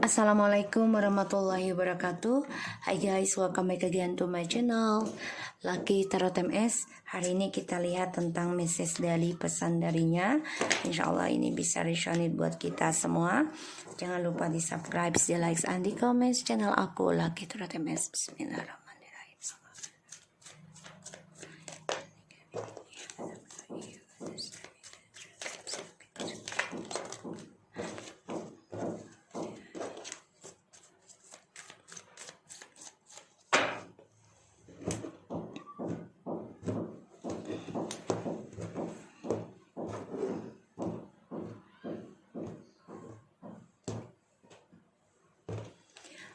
Assalamualaikum warahmatullahi wabarakatuh. Hi guys, welcome back again to my channel Lucky Tarot MS. Hari ini kita lihat tentang message dari pesan darinya. Insya Allah ini bisa resonate buat kita semua. Jangan lupa di subscribe, di like, and di comments channel aku Lucky Tarot MS. Bismillahirrahmanirrahim.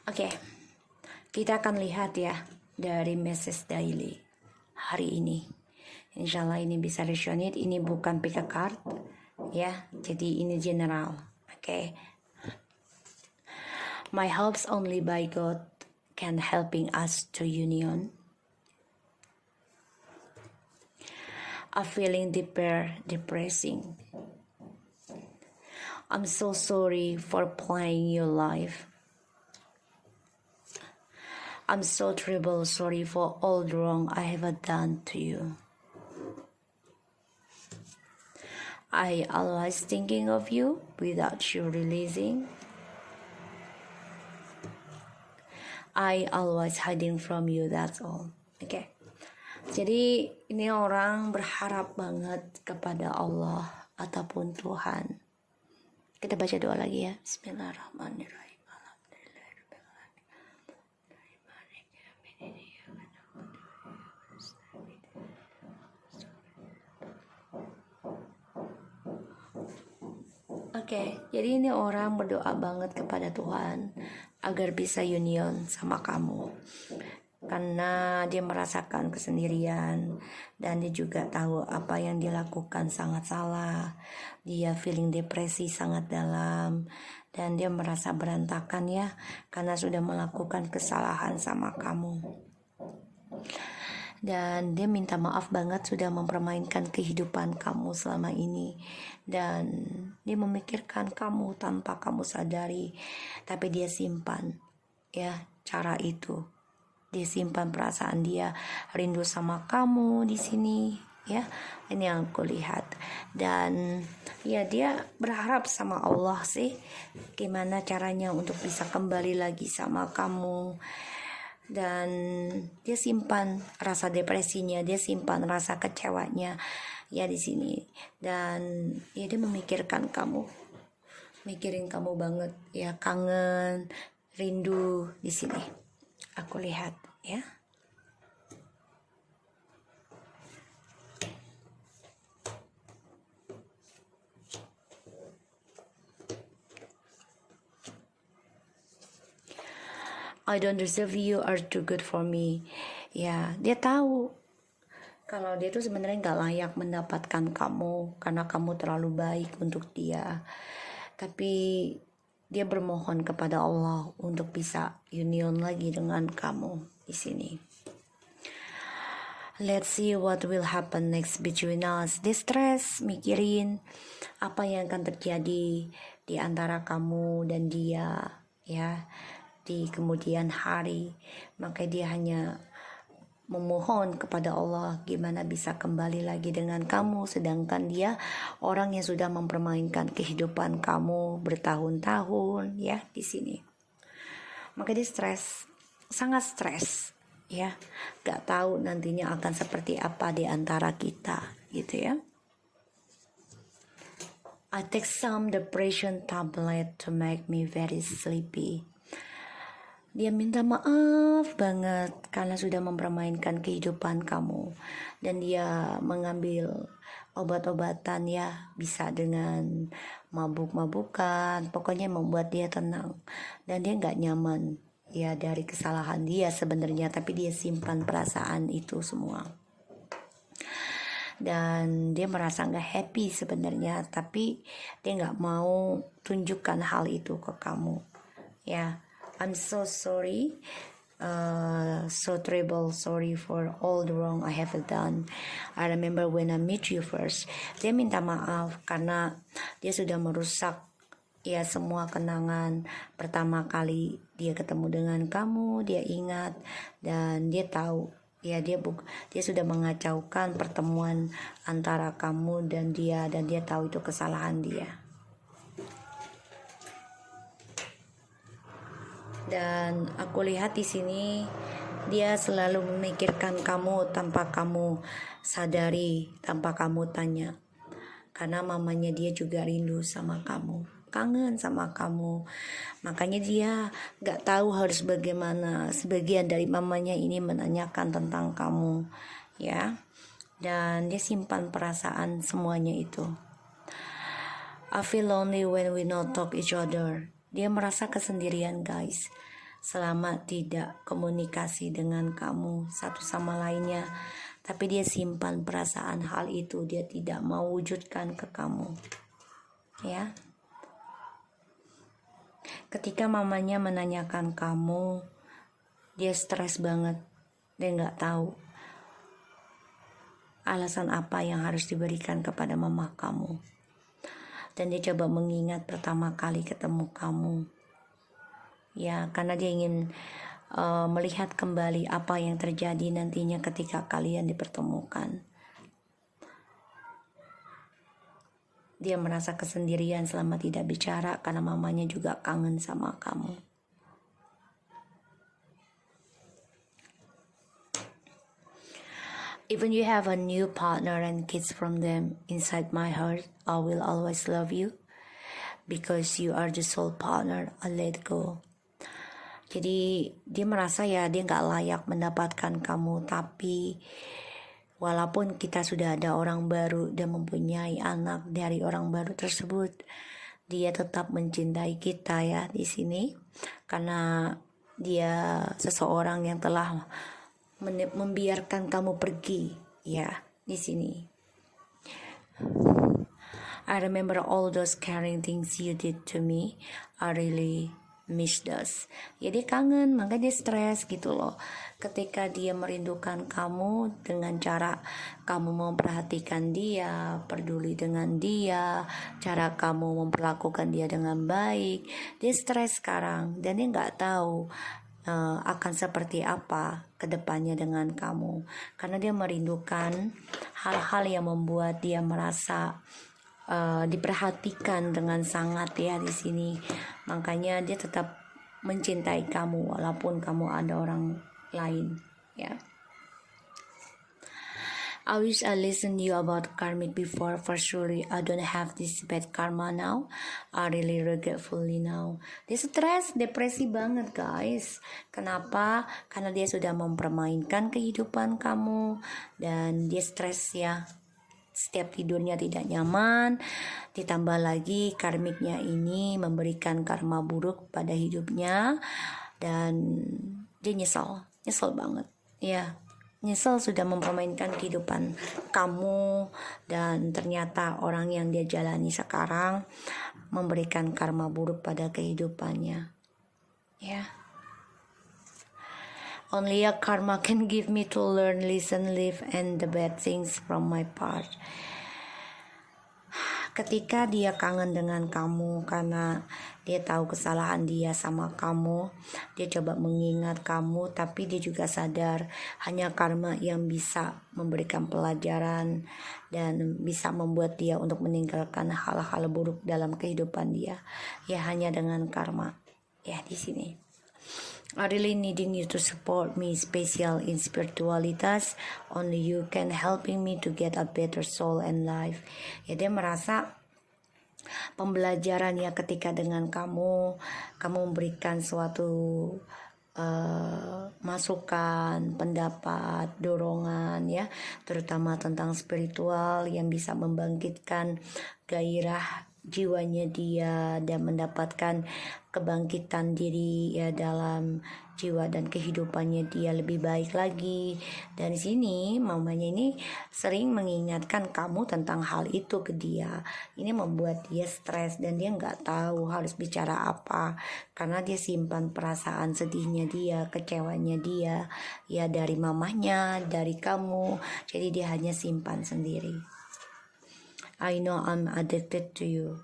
Oke, kita akan lihat ya dari message daily hari ini. Insya Allah ini bisa resonate. Ini bukan pick a card ya, jadi ini general. Oke. My hopes only by God can helping us to union. A feeling deeper, depressing. I'm so sorry for playing your life. I'm so terrible sorry for all the wrong I have done to you. I always thinking of you without you releasing. I always hiding from you, that's all. Oke. Jadi ini orang berharap banget kepada Allah ataupun Tuhan. Kita baca doa lagi ya. Bismillahirrahmanirrahim. Oke, jadi ini orang berdoa banget kepada Tuhan agar bisa union sama kamu. Karena dia merasakan kesendirian dan dia juga tahu apa yang dia lakukan sangat salah. Dia feeling depresi sangat dalam dan dia merasa berantakan ya karena sudah melakukan kesalahan sama kamu. Dan dia minta maaf banget sudah mempermainkan kehidupan kamu selama ini. Dan dia memikirkan kamu tanpa kamu sadari. Tapi dia simpan ya cara itu. Dia simpan perasaan dia rindu sama kamu di sini ya. Ini yang aku lihat. Dan ya dia berharap sama Allah sih gimana caranya untuk bisa kembali lagi sama kamu. Dan dia simpan rasa depresinya, dia simpan rasa kecewanya ya di sini. Dan ya dia memikirkan kamu, mikirin kamu banget ya, kangen, rindu di sini. Aku lihat ya. I don't deserve you, are too good for me. Ya, dia tahu kalau dia tuh sebenarnya nggak layak mendapatkan kamu karena kamu terlalu baik untuk dia. Tapi dia bermohon kepada Allah untuk bisa union lagi dengan kamu di sini. Let's see what will happen next between us. Dia stres mikirin apa yang akan terjadi di antara kamu dan dia ya di kemudian hari. Maka dia hanya memohon kepada Allah gimana bisa kembali lagi dengan kamu, sedangkan dia orang yang sudah mempermainkan kehidupan kamu bertahun-tahun ya di sini. Maka dia stres, sangat stres ya, gak tahu nantinya akan seperti apa di antara kita gitu ya. I take some depression tablet to make me very sleepy. Dia minta maaf banget karena sudah mempermainkan kehidupan kamu. Dan dia mengambil obat-obatan ya, bisa dengan mabuk-mabukan. Pokoknya membuat dia tenang. Dan dia gak nyaman ya dari kesalahan dia sebenarnya. Tapi dia simpan perasaan itu semua. Dan dia merasa gak happy sebenarnya. Tapi dia gak mau tunjukkan hal itu ke kamu ya. I'm so sorry, so terrible sorry for all the wrong I have done. I remember when I met you first. Dia minta maaf karena dia sudah merusak ya semua kenangan pertama kali dia ketemu dengan kamu, dia ingat dan dia tahu ya dia sudah mengacaukan pertemuan antara kamu dan dia tahu itu kesalahan dia. Dan aku lihat di sini dia selalu memikirkan kamu tanpa kamu sadari, tanpa kamu tanya. Karena mamanya dia juga rindu sama kamu, kangen sama kamu. Makanya dia gak tahu harus bagaimana. Sebagian dari mamanya ini menanyakan tentang kamu, ya. Dan dia simpan perasaan semuanya itu. I feel lonely when we not talk each other. Dia merasa kesendirian, guys, selama tidak komunikasi dengan kamu satu sama lainnya. Tapi dia simpan perasaan hal itu, dia tidak mau wujudkan ke kamu, ya. Ketika mamanya menanyakan kamu, dia stres banget. Dia nggak tahu alasan apa yang harus diberikan kepada mama kamu. Dan dia coba mengingat pertama kali ketemu kamu, ya, karena dia ingin melihat kembali apa yang terjadi nantinya ketika kalian dipertemukan. Dia merasa kesendirian selama tidak bicara karena mamanya juga kangen sama kamu. Even you have a new partner and kids from them, inside my heart, I will always love you because you are the sole partner I let go. Jadi dia merasa ya dia gak layak mendapatkan kamu, tapi walaupun kita sudah ada orang baru dan mempunyai anak dari orang baru tersebut, dia tetap mencintai kita ya di sini, karena dia seseorang yang telah membiarkan kamu pergi ya di sini. I remember all those caring things you did to me. I really miss those. Ya dia kangen, makanya dia stres gitu loh. Ketika dia merindukan kamu dengan cara kamu memperhatikan dia, peduli dengan dia, cara kamu memperlakukan dia dengan baik, dia stres sekarang dan dia nggak tahu akan seperti apa kedepannya dengan kamu, karena dia merindukan hal-hal yang membuat dia merasa diperhatikan dengan sangat ya di sini. Makanya dia tetap mencintai kamu walaupun kamu ada orang lain ya. I wish I listened you about karmic before, for surely I don't have this bad karma now. I really regretfully now. Dia stres, depresi banget guys. Kenapa? Karena dia sudah mempermainkan kehidupan kamu dan dia stres ya. Setiap tidurnya tidak nyaman, ditambah lagi karmiknya ini memberikan karma buruk pada hidupnya dan dia nyesel banget ya. Nyesel sudah mempermainkan kehidupan kamu dan ternyata orang yang dia jalani sekarang memberikan karma buruk pada kehidupannya ya. Only a karma can give me to learn, listen, live, and the bad things from my part. Ketika dia kangen dengan kamu karena dia tahu kesalahan dia sama kamu, dia coba mengingat kamu, tapi dia juga sadar hanya karma yang bisa memberikan pelajaran dan bisa membuat dia untuk meninggalkan hal-hal buruk dalam kehidupan dia. Ya hanya dengan karma. Ya di sini. I really needing you to support me, special in spiritualitas. Only you can helping me to get a better soul and life. Ya dia merasa pembelajaran ya ketika dengan kamu memberikan suatu masukan, pendapat, dorongan ya, terutama tentang spiritual yang bisa membangkitkan gairah jiwanya dia dan mendapatkan kebangkitan diri ya dalam jiwa dan kehidupannya dia lebih baik lagi. Dan di sini mamanya ini sering mengingatkan kamu tentang hal itu ke dia. Ini membuat dia stres dan dia nggak tahu harus bicara apa karena dia simpan perasaan sedihnya dia, kecewanya dia ya dari mamanya, dari kamu. Jadi dia hanya simpan sendiri. I know I'm addicted to you.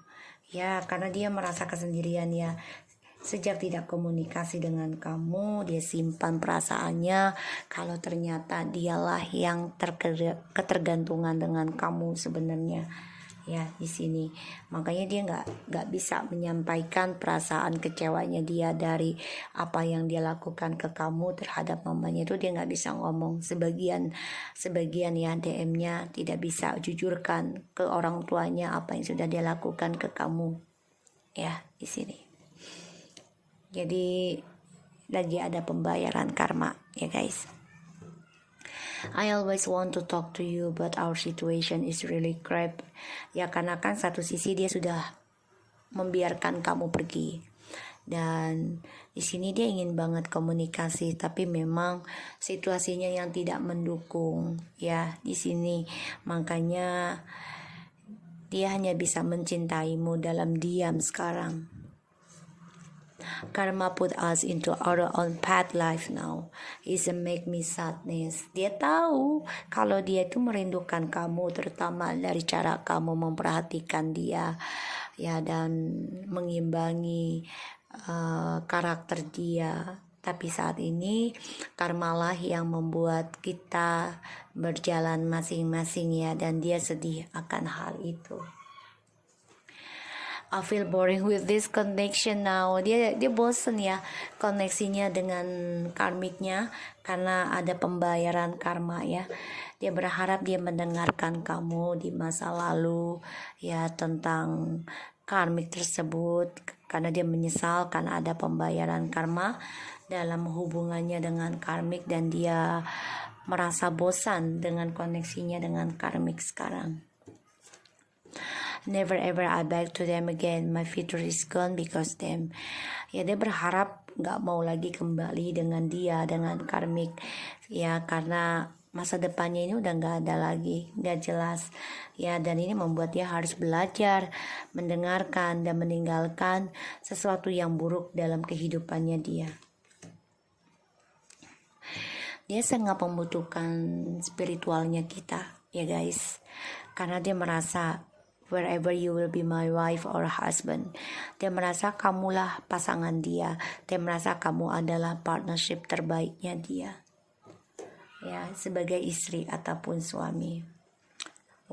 Ya, karena dia merasa kesendirian ya. Sejak tidak komunikasi dengan kamu, dia simpan perasaannya kalau ternyata dialah yang ketergantungan dengan kamu sebenarnya. Ya, di sini. Makanya dia nggak bisa menyampaikan perasaan kecewanya dia dari apa yang dia lakukan ke kamu terhadap mamanya, itu dia nggak bisa ngomong. Sebagian ya DM-nya tidak bisa jujurkan ke orang tuanya apa yang sudah dia lakukan ke kamu. Ya, di sini. Jadi lagi ada pembayaran karma ya guys. I always want to talk to you but our situation is really crap. Ya karena kan satu sisi dia sudah membiarkan kamu pergi. Dan di sini dia ingin banget komunikasi tapi memang situasinya yang tidak mendukung ya di sini. Makanya dia hanya bisa mencintaimu dalam diam sekarang. Karma put us into our own path life now. It's make me sadness. Dia tahu kalau dia itu merindukan kamu, terutama dari cara kamu memperhatikan dia ya dan mengimbangi karakter dia. Tapi saat ini karmalah yang membuat kita berjalan masing-masing ya, dan dia sedih akan hal itu. I feel boring with this connection now. Dia bosen ya koneksinya dengan karmiknya karena ada pembayaran karma ya. Dia berharap dia mendengarkan kamu di masa lalu ya tentang karmik tersebut, karena dia menyesal karena ada pembayaran karma dalam hubungannya dengan karmik, dan dia merasa bosan dengan koneksinya dengan karmik sekarang. Never ever I back to them again. My future is gone because them. Ya dia berharap gak mau lagi kembali dengan dia, dengan karmik. Ya karena masa depannya ini udah gak ada lagi, gak jelas. Ya dan ini membuat dia harus belajar, mendengarkan dan meninggalkan sesuatu yang buruk dalam kehidupannya dia. Dia sangat membutuhkan spiritualnya kita ya guys. Karena dia merasa wherever you will be my wife or husband. Dia merasa kamulah pasangan dia. Dia merasa kamu adalah partnership terbaiknya dia. Ya, sebagai istri ataupun suami.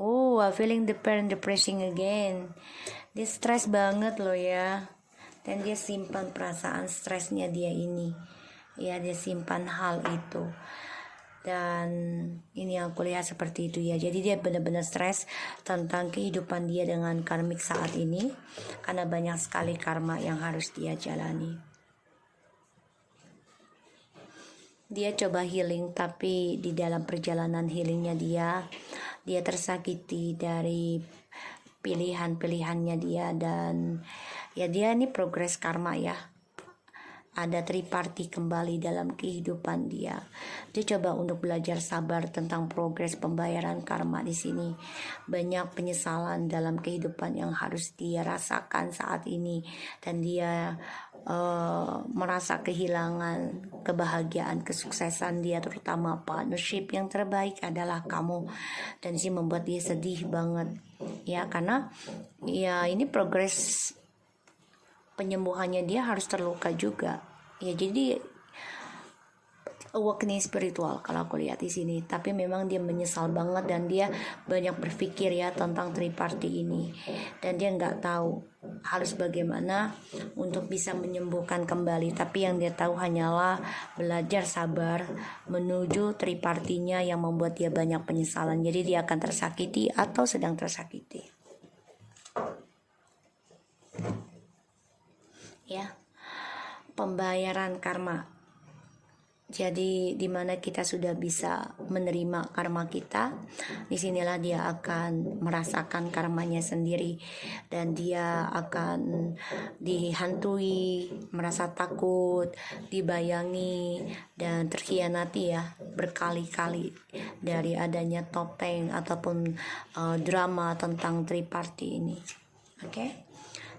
Oh, I'm feeling depressing again. Dia stres banget loh ya. Dan dia simpan perasaan stresnya dia ini. Ya, dia simpan hal itu. Dan ini yang aku lihat seperti itu ya. Jadi dia benar-benar stres tentang kehidupan dia dengan karmik saat ini, karena banyak sekali karma yang harus dia jalani. Dia coba healing, tapi di dalam perjalanan healingnya dia tersakiti dari pilihan-pilihannya dia. Dan ya dia ini progres karma ya. Ada triparti kembali dalam kehidupan dia. Dia coba untuk belajar sabar tentang progres pembayaran karma di sini. Banyak penyesalan dalam kehidupan yang harus dia rasakan saat ini, dan dia merasa kehilangan kebahagiaan, kesuksesan dia, terutama partnership yang terbaik adalah kamu. Dan ini membuat dia sedih banget ya, karena ya ini progres penyembuhannya dia harus terluka juga ya. Jadi awakening spiritual kalau aku lihat di sini. Tapi memang dia menyesal banget, dan dia banyak berpikir ya tentang triparti ini, dan dia nggak tahu harus bagaimana untuk bisa menyembuhkan kembali. Tapi yang dia tahu hanyalah belajar sabar menuju tripartinya yang membuat dia banyak penyesalan. Jadi dia akan tersakiti atau sedang tersakiti ya. Pembayaran karma. Jadi dimana kita sudah bisa menerima karma kita, disinilah dia akan merasakan karmanya sendiri, dan dia akan dihantui, merasa takut, dibayangi, dan terkhianati ya berkali-kali dari adanya topeng ataupun drama tentang triparti ini. Oke?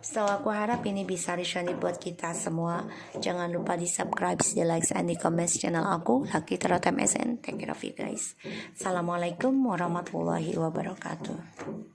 So aku harap ini bisa resonate buat kita semua. Jangan lupa di subscribe, di like, and di comments channel aku, Lucky Tarot MSN. Take care of you guys. Assalamualaikum warahmatullahi wabarakatuh.